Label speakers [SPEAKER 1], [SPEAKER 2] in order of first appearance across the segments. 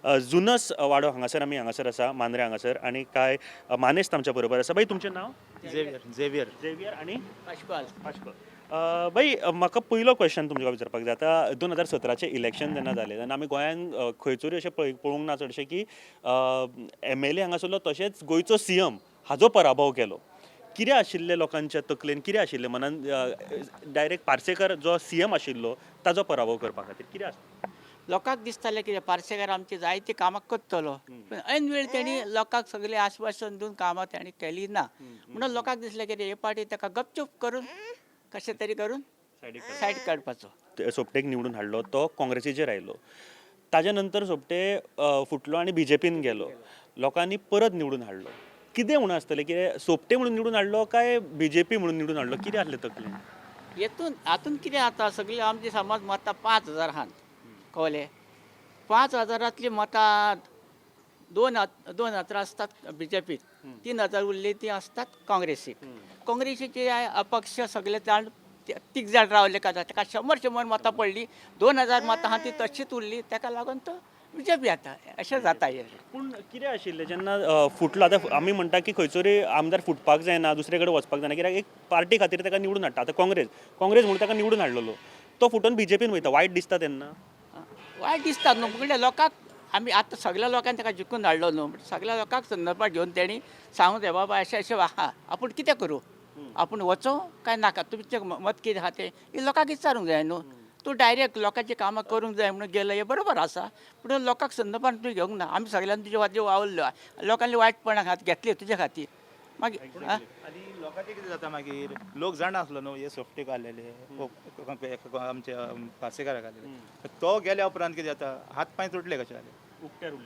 [SPEAKER 1] जुनस वाडो हांगासर आमी हांगासर आसा मांद्रे हांगासर आनी काय मानेस्त आमच्या बरोबर आसा बाई तुमचें नांव
[SPEAKER 2] झेवियर
[SPEAKER 1] झेवियर आनी
[SPEAKER 3] पाशपाल
[SPEAKER 1] बाई म्हाका पयलो क्वेश्चन तुमकां विचारपाक जाय आतां 2017चें इलेक्शन जेन्ना जालें तेन्ना आमी गोंयान खंयचोरी अशें पळोवंक ना चडशें की MLA हांगासरलो तशेंच गोंयचो CM हाजो पराभव केलो कितें आशिल्लें लोकांच्या तकलेन कितें आशिल्लें मनान डायरेक्ट पार्सेकर जो CM आशिल्लो ताजो पराभव करपा खातीर कितें आसलें
[SPEAKER 3] लोकांक दिसतालें कितें पार्सेकार आमची जायती कामां करतलो पण ऐन वेळ तेणी लोकांक सगळे आश्वासन दिवन कामां तेणी केली ना म्हणून लोकांक दिसलें कितें हे पाटी ताका गपचूप करून कशें तरी करून सायड काडपाचो
[SPEAKER 1] सोपटेक निवडून हाडलो तो काँग्रेसीचेर आयलो ताज्या नंतर सोपटे फुटलो आनी BJPन गेलो लोकांनी परत निवडून हाडलो कितें म्हणून आसतलें कितें सोपटे म्हणून निवडून हाडलो काय BJP म्हणून निवडून हाडलो कितें आसलें तकलेन
[SPEAKER 3] हातून कितें जाता सगळी आमची समज मतां 5,000 आहात कळ्ळें 5,000तली मतां 2,000 असतात BJPक 3,000 उरली ती असतात काँग्रेसीचे अपक्ष सगळे जाण तीग जाण रावले का ताका 100 मतां पडली 2,000 मतां आहा ती तशीच उरली ताका लागून तो BJP आता अशें जाता हे
[SPEAKER 1] पूण कितें आशिल्लें जेन्ना फुटलो आतां आमी म्हणटा की खंयचोरी आमदार फुटपाक जायना दुसरे कडेन वचपाक जायना कित्याक एक पार्टी खातीर ताका निवडून हाडटा आतां काँग्रेस म्हणून ताका निवडून हाडलेलो तो फुटून BJPन वयता वायट दिसता तेन्ना
[SPEAKER 3] वायट दिसता न्हू म्हणजे लोकांक आमी आतां सगळ्या लोकांनी ताका जिखून हाडलो न्हू सगळ्या लोकांक संदर्भात घेवन तेणी सांगून जाय बाबा अशें आहा आपूण कितें करूं आपूण वचो काय नाका तुमचें मत कितें आहा तें हे लोकांक विचारूंक जाय न्हू तूं डायरेक्ट लोकांची कामां करूंक जाय म्हणून गेलो हे बरोबर आसा पूण लोकांक संदर्भात तुवें घेवंक ना आमी सगळ्यांनी तुजे वाजेव वावरल्यो लोकांनी वायटपणां घेतली तुजे खातीर मागीर
[SPEAKER 2] आनी लोकांचें कितें जाता मागीर लोक जाणा आसलो न्हू हे सोपटेक आसलेले आमचे पार्सेकाराक आसलेले तो गेल्या उपरांत कितें जाता हात पांय तुटले कशे जाले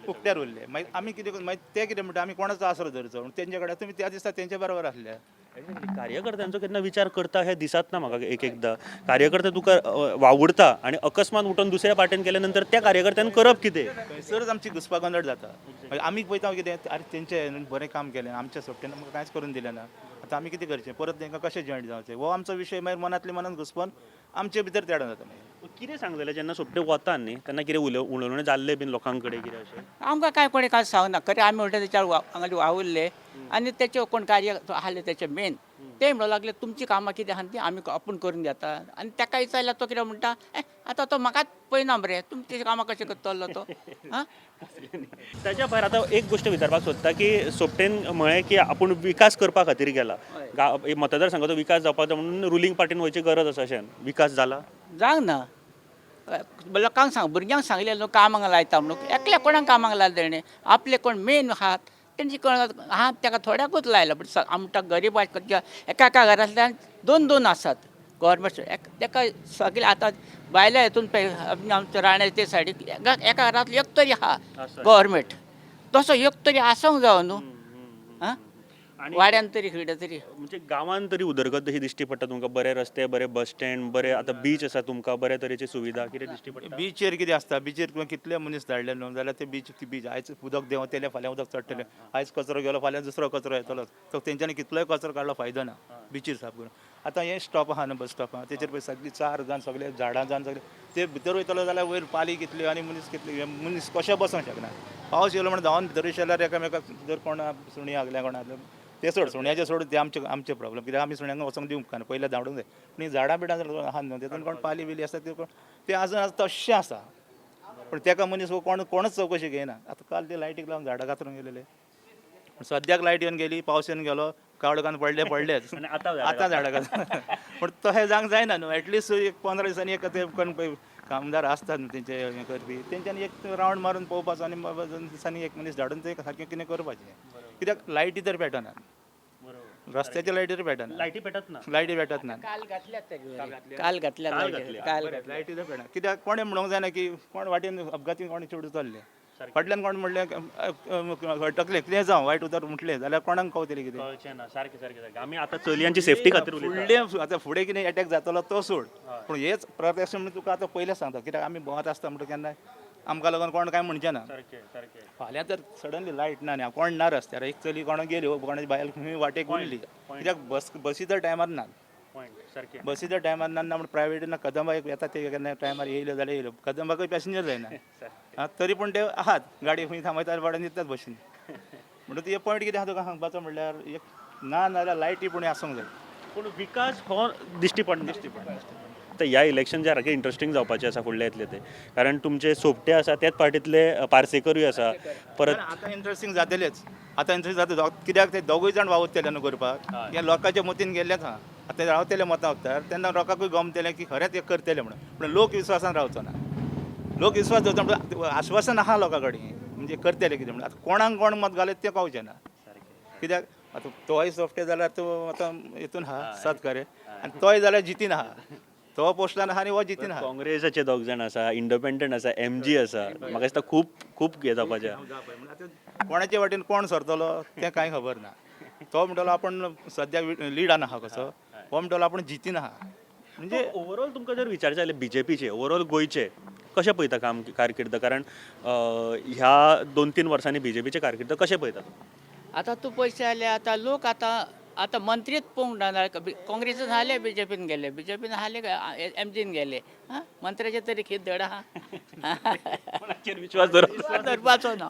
[SPEAKER 2] उक्त्यार उरले मागीर आमी कितें मागीर ते कितें म्हणटा आमी कोणाचो आसरो धरचो म्हणून तेंचे कडेन तुमी त्या दिसा तेंचे बरोबर आसले
[SPEAKER 1] कार्यकर्त्यांचो केन्ना विचार करता हे दिसत ना म्हाका एकदां कार्यकर्ते तुका वावुरता आनी अकस्मात उठून दुसऱ्या पार्टीन केल्या नंतर त्या कार्यकर्त्यान करप कितें
[SPEAKER 2] थंयसरच आमची घुसपागोंदळ जाता मागीर आमी पळयता कितें अरे तेंचे बरें काम केलें आमच्या सोपटेन आमकां कांयच करून दिलें ना आतां आमी कितें करचें परत तांकां कशें जॉयंट जावचें हो आमचो विशय मागीर मनांतल्या मनान घुसपोवन आमचे भितर तेडो जाता मागीर
[SPEAKER 1] कितें सांगलें जेन्ना सोपटे वता न्ही तेन्ना कितें उलोवणें जाल्लें बीन लोकां कडेन कितें अशें
[SPEAKER 3] आमकां काय कोणी काय सांगना खरें आमी म्हणटा तेच्या हांगा वावुरले आनी तेचे कोण कार्य आसले तेचे मेन ते म्हणूंक लागले तुमची कामां कितें आहा ती आमी आपूण करून घेता आनी ताका विचारल्यार तो कितें म्हणटा आतां तो म्हाकाच पळयना मरे तुमची कामां कशें करतलो तो आं
[SPEAKER 1] ताच्या भायर आतां एक गोश्ट विचारपाक सोदता की सोपटेन म्हळें की आपूण विकास करपा खातीर गेला मतदारसंघाचो विकास जावपाचो म्हणून रुलींग पार्टीन वयची गरज आसा अशें विकास जाला
[SPEAKER 3] जावंक ना लोकांक सांग भुरग्यांक सांगलें न्हू कामांक लायता म्हणून एकल्या कोणाक कामांक लायला तेणें आपले कोण मेन आहात तेंची कोण आहात ताका थोड्याकूच लायला बट आमकां गरीब एका घरांतल्यान 2 आसात गव्हर्मेंट ताका सगळे आतां भायल्या हितून आमच्या राण्या ते सायडीक एका घरांतलो एक तरी आहा गव्हर्मेंट तसो एक तरी आसूंक जायो न्हू आं वाड्यान तरी खंय तरी
[SPEAKER 1] म्हणजे गांवांत तरी उदरगत अशी दिश्टी पडटा तुमकां बरे रस्ते बरे बस स्टँड बरे आतां बीच आसा तुमकां बरे तरेची सुविधा कितें दिश्टी पडटा
[SPEAKER 2] बीचेर कितें आसता बीचेर कितले मनीस धाडले न्हू जाल्यार ते बीच आयज उदक देंवतले फाल्यां उदक चडटलें आयज कचरो गेलो फाल्यां दुसरो कचरो येतलो तो तेंच्यांनी कितलोय कचरो काडलो फायदो ना बिचीर साफ करून आतां हे स्टॉप आहा न्हू बस स्टॉप आहा तेचेर पळय सगळीं चार जावन सगळे झाडां जावन सगळे ते भितर वयतलो जाल्यार वयर पाली कितली आनी मनीस कितले मनीस कशें बसूंक शकना पावस येयलो म्हण धांवन भितर शेल्यार एकामेकाक जर कोण सुणी आगल्या कोणा ते सोड सुण्याचे सोड ते आमचे प्रॉब्लेम कित्याक आमी सुण्यांक वचोंक दिवंक ना पयलें धांवडूंक जाय पूण झाडां बिडां जर आहा न्हू तेतून कोण पाली बिली आसता ते आजून तशें आसा पूण ताका मनीस कोणच चवकशी घेयना आतां काल ते लायटीक लावन झाडां कातरूंक गेलेले सद्याक लायट येवन गेली पावस येवन गेलो कावडकान पडलेच आतां झाडां कात पूण तशें जावंक जायना न्हू एटलिस्ट एक 15 दिसांनी एक ते कोण कामदार आसतात न्हू तेंचे हें करपी तेंच्यांनी एक रावंड मारून पळोवपाचो आनी 2 दिसांनी एक मनीस धाडून ते सारकें कितें करपाचें कित्याक लायटी तर पेटना रस्त्याच्या लायटी तर पेटना
[SPEAKER 1] लायटी पेटत ना
[SPEAKER 2] लायटी पेटत ना
[SPEAKER 3] काल घातल्यात
[SPEAKER 2] लायटी तर पेटना कित्याक कोणें म्हणूंक जायना की कोण वाटेन अपघाती कोणी चेडूं चल्ले फाटल्यान कोण म्हणलें टकलें कितें जावं वायट उतर म्हटलें जाल्यार कोणाक कळटलें कितें
[SPEAKER 1] कळचें ना सारकें सारकें आमी आतां चलयांची सेफ्टी खातीर
[SPEAKER 2] फुडलें आतां फुडें कितें अटॅक जातलो तो सोड पूण हेच प्रत्यक्ष म्हणून तुका आतां पयलें सांगता कित्याक आमी भोंवत आसता म्हणटा केन्ना आमकां लागून कोण कांय म्हणचें ना फाल्यां तर सडनली लायट ना न्ही कोण ना रस्त्यार एक चली कोण गेली कोणाची बायल खंय वाटेक उरली कित्याक बसी तर टायमार ना
[SPEAKER 1] सारकें
[SPEAKER 2] बसीच्या टायमार ना म्हणून प्रायवेटीन कदंबाक येता ते केन्ना टायमार येयलो जाल्यार येयलो कदंबाकूय पॅसेंजर जायना आं, तरी पूण ते आहात गाडी खंय थांबयतात वाड्यान येतात बशीन म्हणून ते पॉयंट कितें आहा तुका सांगपाचो म्हणल्यार एक ना नाल्यार लायटी पूण आसूंक जाय
[SPEAKER 1] पूण विकास हो दिश्टी पडना आतां ह्या इलेक्शन जे सारकें इंट्रस्टींग जावपाचें आसा फुडले येतले ते कारण तुमचे सोपटे आसा तेच पार्टींतले पार्सेकरूय आसा परत
[SPEAKER 2] आतां इंट्रस्टींग जातलेच आतां इंट्रस्ट जाता कित्याक ते दोगूय जाण वावुरतले न्हू करपाक हे लोकांच्या मतीन गेल्लेच आहा आतां रावतले मतां वखदार तेन्ना लोकांकूय गमतलें की खरेंच हे करतले म्हणून पूण लोक विश्वासान रावचो ना लोक विश्वास दवरता म्हणून आश्वासन आहा लोकां कडेन म्हणजे करतले कितें म्हणून आतां कोणाक कोण मत घालत तें कळचें ना कित्याक आतां तोय सोफटे जाल्यार तूं आतां हितून आहा सत्कारे आनी तोय जाल्यार जितीन आहा तो पोस्टान आहा आनी हो जितीन आहा
[SPEAKER 1] काँग्रेसाचे दोग जाण आसा इंडिपेंडंट आसा MG आसा म्हाका दिसता खूब खूब हे जावपाचें
[SPEAKER 2] कोणाचे वाटेन कोण सरतलो तें कांय खबर ना तो म्हणटलो आपण सद्या लिडान आहा कसो हो म्हणटलो आपण जितीन आहा म्हणजे
[SPEAKER 1] ओवरऑल तुमकां जर विचारचें जाल्यार BJPचे ओवरऑल गोंयचे कशें पळयता काम कारकिर्द कारण ह्या 2-3 वर्सांनी BJPचे कारकिर्द कशें पळयता
[SPEAKER 3] आता तू पैसे आले आता लोक आता मंत्रीच पळोवंक ना काँग्रेसीन आले BJPन गेले BJPन आले MGन गेले हां मंत्र्याचे तरी कितें धड आहा
[SPEAKER 1] विश्वास धरप
[SPEAKER 3] धरपाचो ना